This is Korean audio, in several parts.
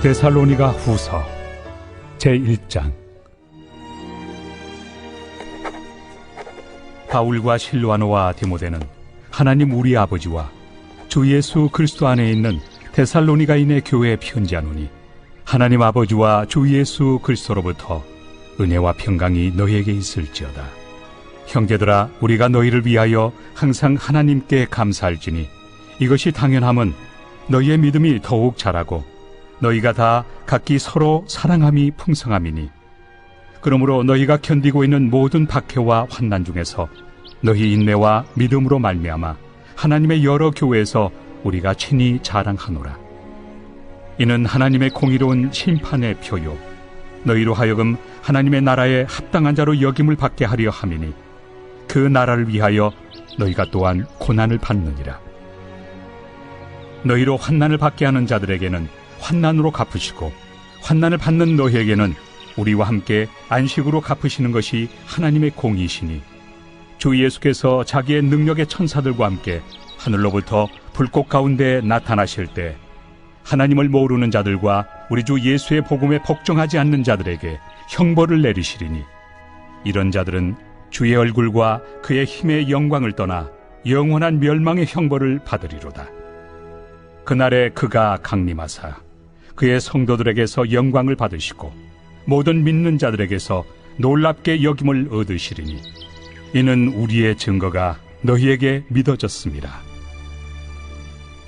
데살로니가 후서 제1장. 바울과 실루아노와 디모데는 하나님 우리 아버지와 주 예수 그리스도 안에 있는 데살로니가인의 교회에 편지하노니, 하나님 아버지와 주 예수 그리스도로부터 은혜와 평강이 너희에게 있을지어다. 형제들아, 우리가 너희를 위하여 항상 하나님께 감사할지니 이것이 당연함은 너희의 믿음이 더욱 자라고 너희가 다 각기 서로 사랑함이 풍성함이니, 그러므로 너희가 견디고 있는 모든 박해와 환난 중에서 너희 인내와 믿음으로 말미암아 하나님의 여러 교회에서 우리가 친히 자랑하노라. 이는 하나님의 공의로운 심판의 표요 너희로 하여금 하나님의 나라에 합당한 자로 여김을 받게 하려 함이니, 그 나라를 위하여 너희가 또한 고난을 받느니라. 너희로 환난을 받게 하는 자들에게는 환난으로 갚으시고, 환난을 받는 너희에게는 우리와 함께 안식으로 갚으시는 것이 하나님의 공의시니, 주 예수께서 자기의 능력의 천사들과 함께 하늘로부터 불꽃 가운데 나타나실 때 하나님을 모르는 자들과 우리 주 예수의 복음에 복종하지 않는 자들에게 형벌을 내리시리니, 이런 자들은 주의 얼굴과 그의 힘의 영광을 떠나 영원한 멸망의 형벌을 받으리로다. 그날에 그가 강림하사 그의 성도들에게서 영광을 받으시고 모든 믿는 자들에게서 놀랍게 여김을 얻으시리니, 이는 우리의 증거가 너희에게 믿어졌습니다.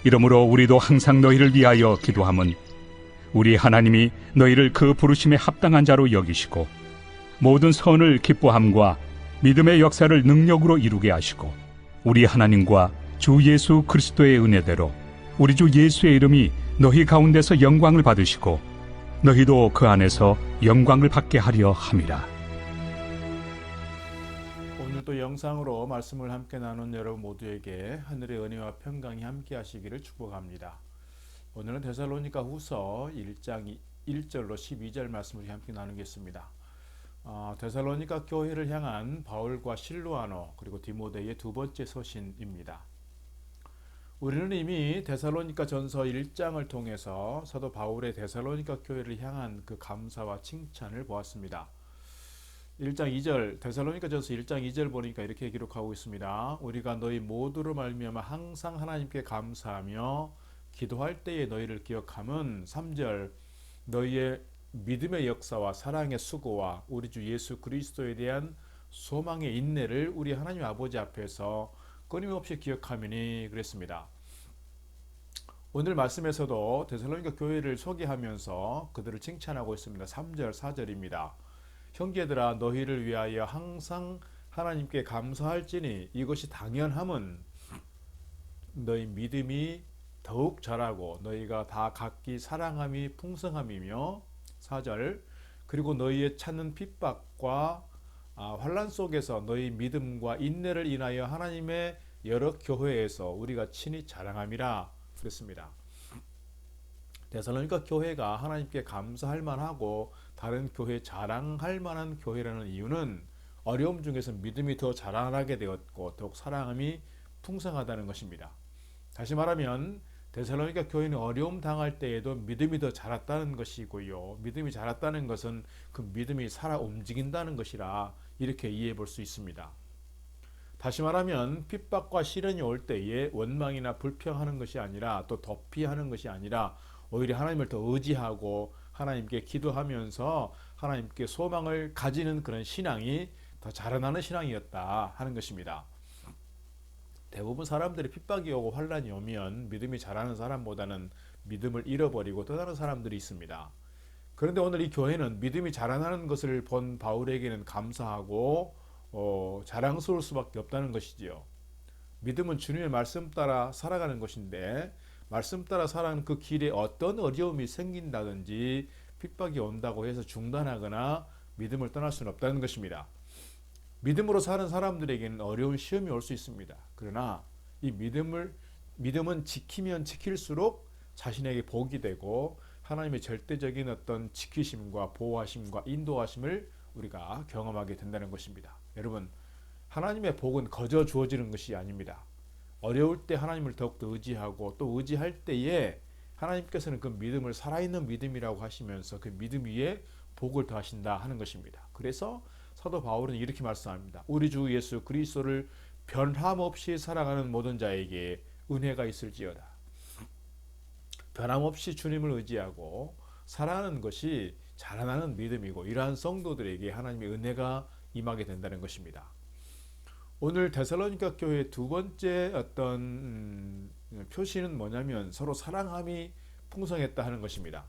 이러므로 우리도 항상 너희를 위하여 기도함은, 우리 하나님이 너희를 그 부르심에 합당한 자로 여기시고 모든 선을 기뻐함과 믿음의 역사를 능력으로 이루게 하시고, 우리 하나님과 주 예수 그리스도의 은혜대로 우리 주 예수의 이름이 너희 가운데서 영광을 받으시고 너희도 그 안에서 영광을 받게 하려 함이라. 오늘도 영상으로 말씀을 함께 나눈 여러분 모두에게 하늘의 은혜와 평강이 함께 하시기를 축복합니다. 오늘은 데살로니가 후서 1장 1절로 12절 말씀을 함께 나누겠습니다. 데살로니가 교회를 향한 바울과 실루아노 그리고 디모데의 두 번째 서신입니다. 우리는 이미 데살로니가 전서 1장을 통해서 사도 바울의 데살로니가 교회를 향한 그 감사와 칭찬을 보았습니다. 1장 2절, 데살로니가 전서 1장 2절 보니까 이렇게 기록하고 있습니다. 우리가 너희 모두로 말미암아 항상 하나님께 감사하며 기도할 때에 너희를 기억함은, 3절, 너희의 믿음의 역사와 사랑의 수고와 우리 주 예수 그리스도에 대한 소망의 인내를 우리 하나님 아버지 앞에서 끊임없이 기억하미니 그랬습니다. 오늘 말씀에서도 데살로니가 교회를 소개하면서 그들을 칭찬하고 있습니다. 3절, 4절입니다. 형제들아, 너희를 위하여 항상 하나님께 감사할지니 이것이 당연함은 너희 믿음이 더욱 자라고 너희가 다 각기 사랑함이 풍성함이며, 4절, 그리고 너희의 찾는 핍박과 환난 속에서 너희 믿음과 인내를 인하여 하나님의 여러 교회에서 우리가 친히 자랑함이라 그랬습니다. 데살로니가 교회가 하나님께 감사할 만하고 다른 교회에 자랑할 만한 교회라는 이유는 어려움 중에서 믿음이 더 자라나게 되었고 더욱 사랑함이 풍성하다는 것입니다. 다시 말하면 데살로니가 교회는 어려움 당할 때에도 믿음이 더 자랐다는 것이고요, 믿음이 자랐다는 것은 그 믿음이 살아 움직인다는 것이라 이렇게 이해해 볼 수 있습니다. 다시 말하면 핍박과 시련이 올 때에 원망이나 불평하는 것이 아니라 또 도피하는 것이 아니라 오히려 하나님을 더 의지하고 하나님께 기도하면서 하나님께 소망을 가지는 그런 신앙이 더 자라나는 신앙이었다 하는 것입니다. 대부분 사람들이 핍박이 오고 환난이 오면 믿음이 자라는 사람보다는 믿음을 잃어버리고 떠나는 사람들이 있습니다. 그런데 오늘 이 교회는 믿음이 자라나는 것을 본 바울에게는 감사하고 자랑스러울 수밖에 없다는 것이지요. 믿음은 주님의 말씀 따라 살아가는 것인데, 말씀 따라 살아가는 그 길에 어떤 어려움이 생긴다든지 핍박이 온다고 해서 중단하거나 믿음을 떠날 수는 없다는 것입니다. 믿음으로 사는 사람들에게는 어려운 시험이 올 수 있습니다. 그러나 이 믿음은 지키면 지킬수록 자신에게 복이 되고 하나님의 절대적인 어떤 지키심과 보호하심과 인도하심을 우리가 경험하게 된다는 것입니다. 여러분, 하나님의 복은 거저 주어지는 것이 아닙니다. 어려울 때 하나님을 더욱더 의지하고 또 의지할 때에 하나님께서는 그 믿음을 살아있는 믿음이라고 하시면서 그 믿음 위에 복을 더하신다 하는 것입니다. 그래서 사도 바울은 이렇게 말씀합니다. 우리 주 예수 그리스도를 변함없이 사랑하는 모든 자에게 은혜가 있을지어다. 변함없이 주님을 의지하고 살아가는 것이 자라나는 믿음이고, 이러한 성도들에게 하나님의 은혜가 임하게 된다는 것입니다. 오늘 데살로니가 교회의 두 번째 어떤 표시는 뭐냐면 서로 사랑함이 풍성했다 하는 것입니다.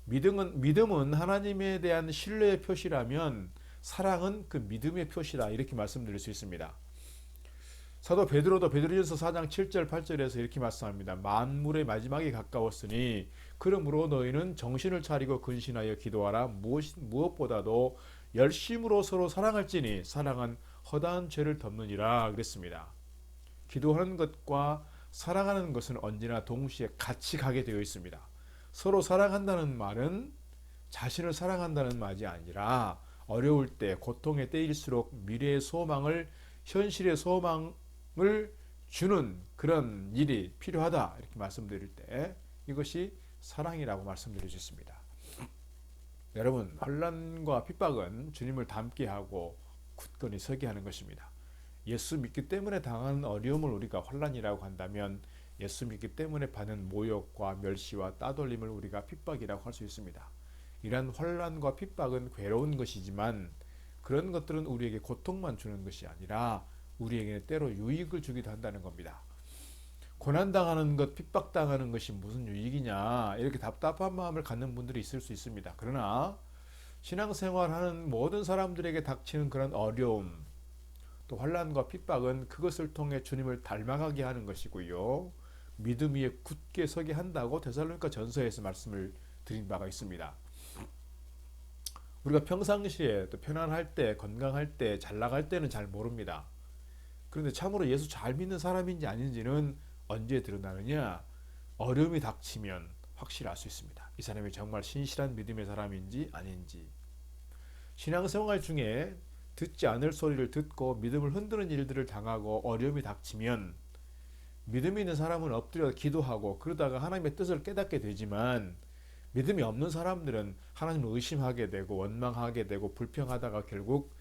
믿음은 하나님에 대한 신뢰의 표시라면 사랑은 그 믿음의 표시다, 이렇게 말씀드릴 수 있습니다. 사도 베드로도 베드로전서 4장 7절 8절에서 이렇게 말씀합니다. 만물의 마지막이 가까웠으니 그러므로 너희는 정신을 차리고 근신하여 기도하라. 무엇보다도 열심으로 서로 사랑할지니 사랑은 허다한 죄를 덮느니라 그랬습니다. 기도하는 것과 사랑하는 것은 언제나 동시에 같이 가게 되어 있습니다. 서로 사랑한다는 말은 자신을 사랑한다는 말이 아니라 어려울 때, 고통의 때일수록 미래의 소망을, 현실의 소망을 주는 그런 일이 필요하다, 이렇게 말씀드릴 때 이것이 사랑이라고 말씀드릴 수 있습니다. 여러분, 환난과 핍박은 주님을 닮게 하고 굳건히 서게 하는 것입니다. 예수 믿기 때문에 당하는 어려움을 우리가 환난이라고 한다면 예수 믿기 때문에 받는 모욕과 멸시와 따돌림을 우리가 핍박이라고 할 수 있습니다. 이러한 환난과 핍박은 괴로운 것이지만 그런 것들은 우리에게 고통만 주는 것이 아니라 우리에게 때로 유익을 주기도 한다는 겁니다. 고난당하는 것, 핍박당하는 것이 무슨 유익이냐, 이렇게 답답한 마음을 갖는 분들이 있을 수 있습니다. 그러나 신앙생활하는 모든 사람들에게 닥치는 그런 어려움, 또 환난과 핍박은 그것을 통해 주님을 닮아가게 하는 것이고요, 믿음 위에 굳게 서게 한다고 데살로니가 전서에서 말씀을 드린 바가 있습니다. 우리가 평상시에 또 편안할 때, 건강할 때, 잘 나갈 때는 잘 모릅니다. 그런데 참으로 예수 잘 믿는 사람인지 아닌지는 언제 드러나느냐? 어려움이 닥치면 확실히 알 수 있습니다. 이 사람이 정말 신실한 믿음의 사람인지 아닌지. 신앙생활 중에 듣지 않을 소리를 듣고 믿음을 흔드는 일들을 당하고 어려움이 닥치면 믿음이 있는 사람은 엎드려 기도하고 그러다가 하나님의 뜻을 깨닫게 되지만, 믿음이 없는 사람들은 하나님을 의심하게 되고 원망하게 되고 불평하다가 결국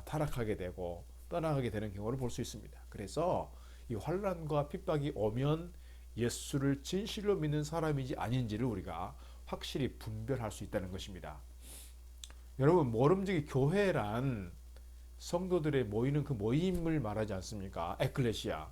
타락하게 되고 떠나가게 되는 경우를 볼 수 있습니다. 그래서 이 환난과 핍박이 오면 예수를 진실로 믿는 사람인지 아닌지를 우리가 확실히 분별할 수 있다는 것입니다. 여러분, 모름지기 교회란 성도들의 모이는 그 모임을 말하지 않습니까? 에클레시아.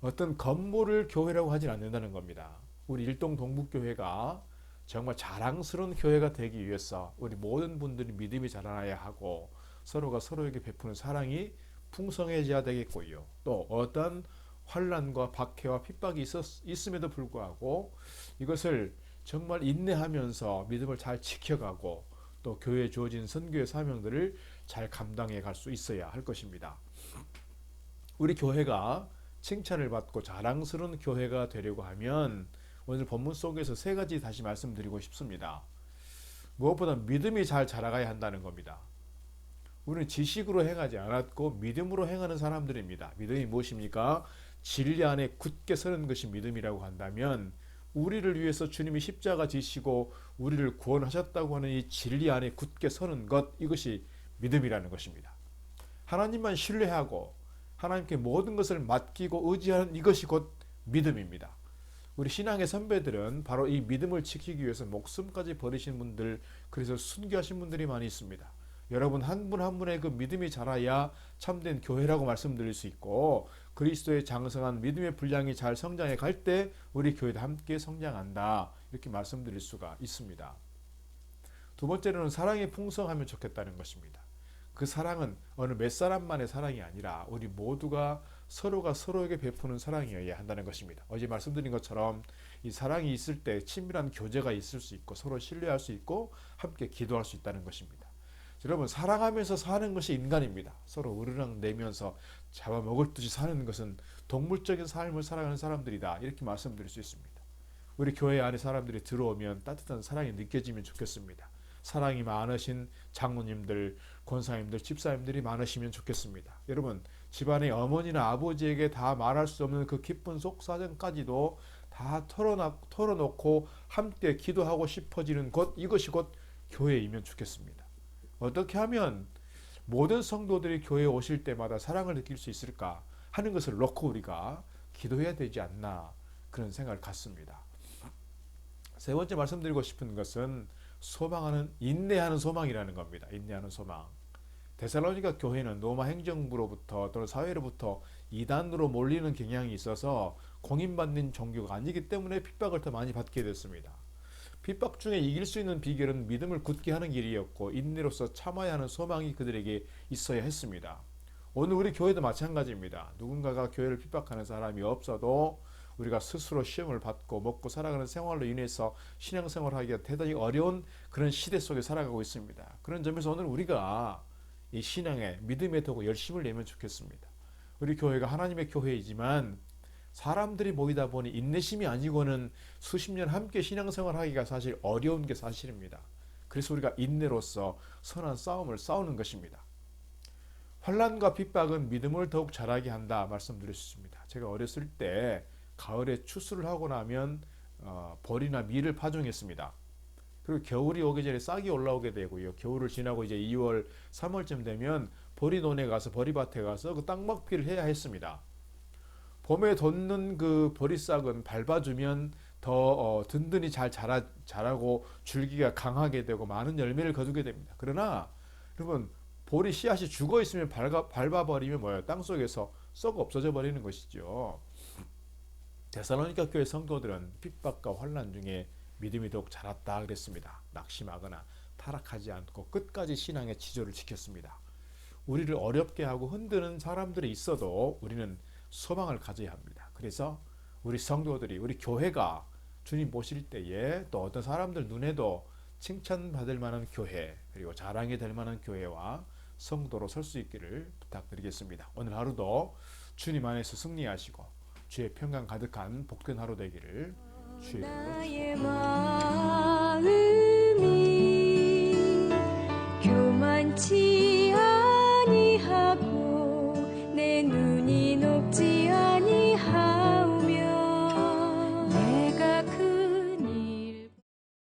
어떤 건물을 교회라고 하진 않는다는 겁니다. 우리 일동 동북교회가 정말 자랑스러운 교회가 되기 위해서 우리 모든 분들이 믿음이 자라나야 하고 서로가 서로에게 베푸는 사랑이 풍성해져야 되겠고요. 또 어떤 환난과 박해와 핍박이 있음에도 불구하고 이것을 정말 인내하면서 믿음을 잘 지켜가고 또 교회에 주어진 선교의 사명들을 잘 감당해 갈 수 있어야 할 것입니다. 우리 교회가 칭찬을 받고 자랑스러운 교회가 되려고 하면 오늘 본문 속에서 세 가지 다시 말씀드리고 싶습니다. 무엇보다 믿음이 잘 자라가야 한다는 겁니다. 우리는 지식으로 행하지 않았고 믿음으로 행하는 사람들입니다. 믿음이 무엇입니까? 진리 안에 굳게 서는 것이 믿음이라고 한다면 우리를 위해서 주님이 십자가 지시고 우리를 구원하셨다고 하는 이 진리 안에 굳게 서는 것, 이것이 믿음이라는 것입니다. 하나님만 신뢰하고 하나님께 모든 것을 맡기고 의지하는 이것이 곧 믿음입니다. 우리 신앙의 선배들은 바로 이 믿음을 지키기 위해서 목숨까지 버리신 분들, 그래서 순교하신 분들이 많이 있습니다. 여러분, 한 분 한 분의 그 믿음이 자라야 참된 교회라고 말씀드릴 수 있고, 그리스도의 장성한 믿음의 분량이 잘 성장해 갈 때 우리 교회도 함께 성장한다, 이렇게 말씀드릴 수가 있습니다. 두 번째로는 사랑이 풍성하면 좋겠다는 것입니다. 그 사랑은 어느 몇 사람만의 사랑이 아니라 우리 모두가 서로가 서로에게 베푸는 사랑이어야 한다는 것입니다. 어제 말씀드린 것처럼 이 사랑이 있을 때 친밀한 교제가 있을 수 있고 서로 신뢰할 수 있고 함께 기도할 수 있다는 것입니다. 여러분, 사랑하면서 사는 것이 인간입니다. 서로 으르렁 내면서 잡아먹을 듯이 사는 것은 동물적인 삶을 살아가는 사람들이다, 이렇게 말씀드릴 수 있습니다. 우리 교회 안에 사람들이 들어오면 따뜻한 사랑이 느껴지면 좋겠습니다. 사랑이 많으신 장로님들, 권사님들, 집사님들이 많으시면 좋겠습니다. 여러분, 집안의 어머니나 아버지에게 다 말할 수 없는 그 기쁜 속사정까지도 다 털어놓고 함께 기도하고 싶어지는 곳, 이것이 곧 교회이면 좋겠습니다. 어떻게 하면 모든 성도들이 교회에 오실 때마다 사랑을 느낄 수 있을까 하는 것을 놓고 우리가 기도해야 되지 않나, 그런 생각을 갖습니다. 세 번째 말씀드리고 싶은 것은 소망하는, 인내하는 소망이라는 겁니다. 인내하는 소망. 데살로니가 교회는 로마 행정부로부터 또는 사회로부터 이단으로 몰리는 경향이 있어서 공인받는 종교가 아니기 때문에 핍박을 더 많이 받게 됐습니다. 핍박 중에 이길 수 있는 비결은 믿음을 굳게 하는 길이었고 인내로서 참아야 하는 소망이 그들에게 있어야 했습니다. 오늘 우리 교회도 마찬가지입니다. 누군가가 교회를 핍박하는 사람이 없어도 우리가 스스로 시험을 받고 먹고 살아가는 생활로 인해서 신앙생활하기가 대단히 어려운 그런 시대 속에 살아가고 있습니다. 그런 점에서 오늘 우리가 이 신앙에, 믿음에 더욱 열심을 내면 좋겠습니다. 우리 교회가 하나님의 교회이지만 사람들이 모이다 보니 인내심이 아니고는 수십 년 함께 신앙생활하기가 사실 어려운 게 사실입니다. 그래서 우리가 인내로서 선한 싸움을 싸우는 것입니다. 환난과 핍박은 믿음을 더욱 자라게 한다 말씀드렸습니다. 제가 어렸을 때 가을에 추수를 하고 나면 벌이나 밀을 파종했습니다. 그리고 겨울이 오기 전에 싹이 올라오게 되고요. 겨울을 지나고 이제 2월, 3월쯤 되면 보리논에 가서, 보리밭에 가서 그 땅막피를 해야 했습니다. 봄에 돋는 그 보리싹은 밟아주면 더 든든히 잘 자라고 줄기가 강하게 되고 많은 열매를 거두게 됩니다. 그러나 여러분, 보리 씨앗이 죽어 있으면 밟아버리면 뭐예요? 땅속에서 썩어 없어져 버리는 것이죠. 데살로니가 교회 성도들은 핍박과 환난 중에 믿음이 더욱 자랐다 그랬습니다. 낙심하거나 타락하지 않고 끝까지 신앙의 지조를 지켰습니다. 우리를 어렵게 하고 흔드는 사람들이 있어도 우리는 소망을 가져야 합니다. 그래서 우리 성도들이, 우리 교회가 주님 모실 때에 또 어떤 사람들 눈에도 칭찬받을 만한 교회, 그리고 자랑이 될 만한 교회와 성도로 설 수 있기를 부탁드리겠습니다. 오늘 하루도 주님 안에서 승리하시고 주의 평강 가득한 복된 하루 되기를 주의 이름으로 축복합니다.